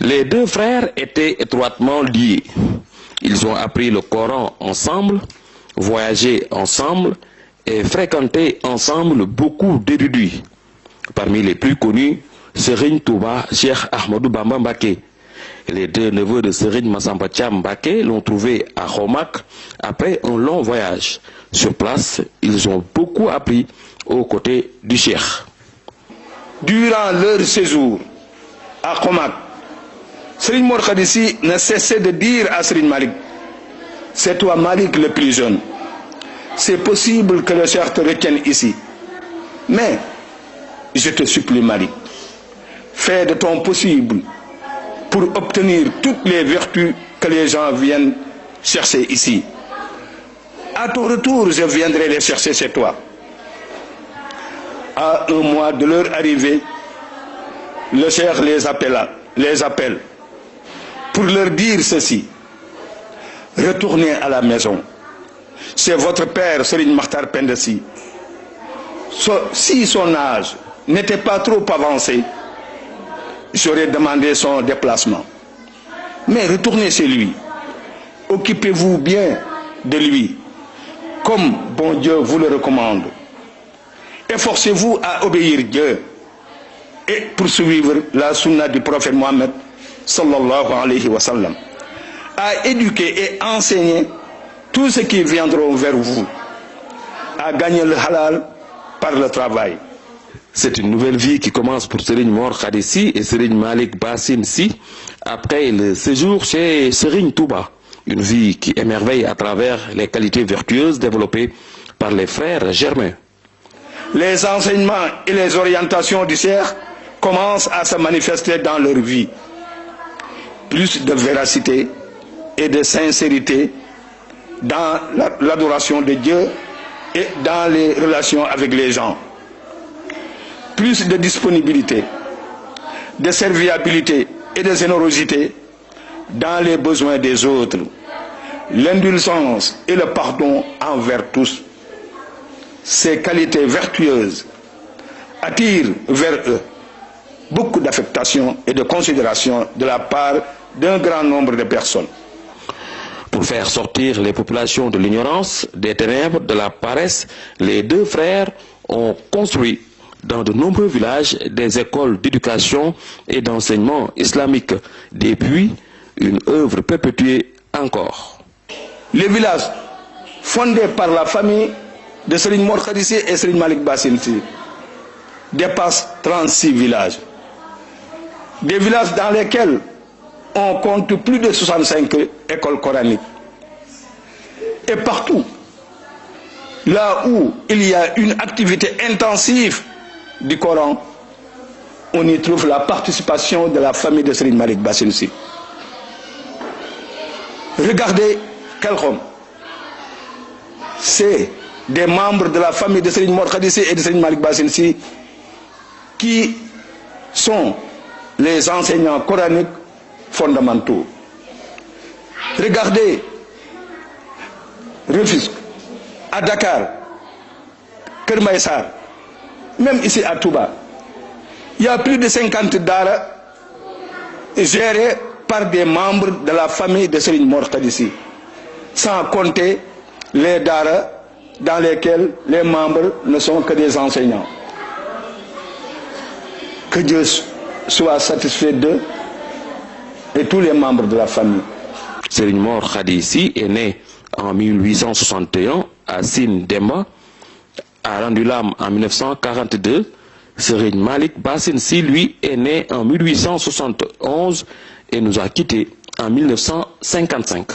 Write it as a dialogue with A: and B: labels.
A: Les deux frères étaient étroitement liés. Ils ont appris le Coran ensemble, voyagé ensemble et fréquenté ensemble beaucoup d'érudits. Parmi les plus connus, Serigne Touba, Cheikh Ahmadou Bamba Mbacké. Les deux neveux de Serigne Massamba Thiam Mbacké l'ont trouvé à Khomak après un long voyage. Sur place, ils ont beaucoup appris aux côtés du Cheikh.
B: Durant leur séjour à Khomak, Serigne Mor Khady Sy ne cessait de dire à Serigne Malik: c'est toi Malik le plus jeune. C'est possible que le Cheikh te retienne ici. Mais, je te supplie Malik, fais de ton possible pour obtenir toutes les vertus que les gens viennent chercher ici. À ton retour, je viendrai les chercher chez toi. À un mois de leur arrivée, le Cheikh les appelle pour leur dire ceci: retournez à la maison. C'est votre père, Serigne Makhtar Penda Sy. Si son âge n'était pas trop avancé, j'aurais demandé son déplacement. Mais retournez chez lui. Occupez-vous bien de lui, comme bon Dieu vous le recommande. Efforcez-vous à obéir Dieu et poursuivre la sunna du prophète Mohammed sallallahu alayhi wa sallam, à éduquer et enseigner tous ceux qui viendront vers vous, à gagner le halal par le travail.
A: C'est une nouvelle vie qui commence pour Serigne Mor Khady Sy et Serigne Malick Bassine Sy après le séjour chez Serigne Touba. Une vie qui émerveille à travers les qualités vertueuses développées par les frères germains.
B: Les enseignements et les orientations du Cheikh commencent à se manifester dans leur vie. Plus de véracité et de sincérité dans l'adoration de Dieu et dans les relations avec les gens. Plus de disponibilité, de serviabilité et de générosité dans les besoins des autres. L'indulgence et le pardon envers tous. Ces qualités vertueuses attirent vers eux beaucoup d'affectation et de considération de la part d'un grand nombre de personnes.
A: Pour faire sortir les populations de l'ignorance, des ténèbres, de la paresse, les deux frères ont construit dans de nombreux villages des écoles d'éducation et d'enseignement islamique. Depuis, une œuvre perpétuée encore.
B: Les villages fondés par la famille de Serigne Mor Khady Sy et Serigne Malick Bassine Sy dépassent 36 villages. Des villages dans lesquels on compte plus de 65 écoles coraniques. Et partout, là où il y a une activité intensive du Coran, on y trouve la participation de la famille de Serigne Malick Bassine Sy. Regardez Kelkom, c'est des membres de la famille de Serigne Mor Khady Sy et de Serigne Malick Bassine Sy qui sont les enseignants coraniques fondamentaux. Regardez Rufisque, à Dakar, Keur Maïssar, même ici à Touba, il y a plus de 50 daara gérés par des membres de la famille de Serigne Mor Khady Sy, sans compter les daara dans lesquels les membres ne sont que des enseignants. Que Dieu soit satisfait d'eux et tous les membres de la famille.
A: Serigne Mor Khady Sy est né en 1861 à Sine Demba, a rendu l'âme en 1942. Serigne Malick Bassine Sy, lui, est né en 1871 et nous a quittés en 1955.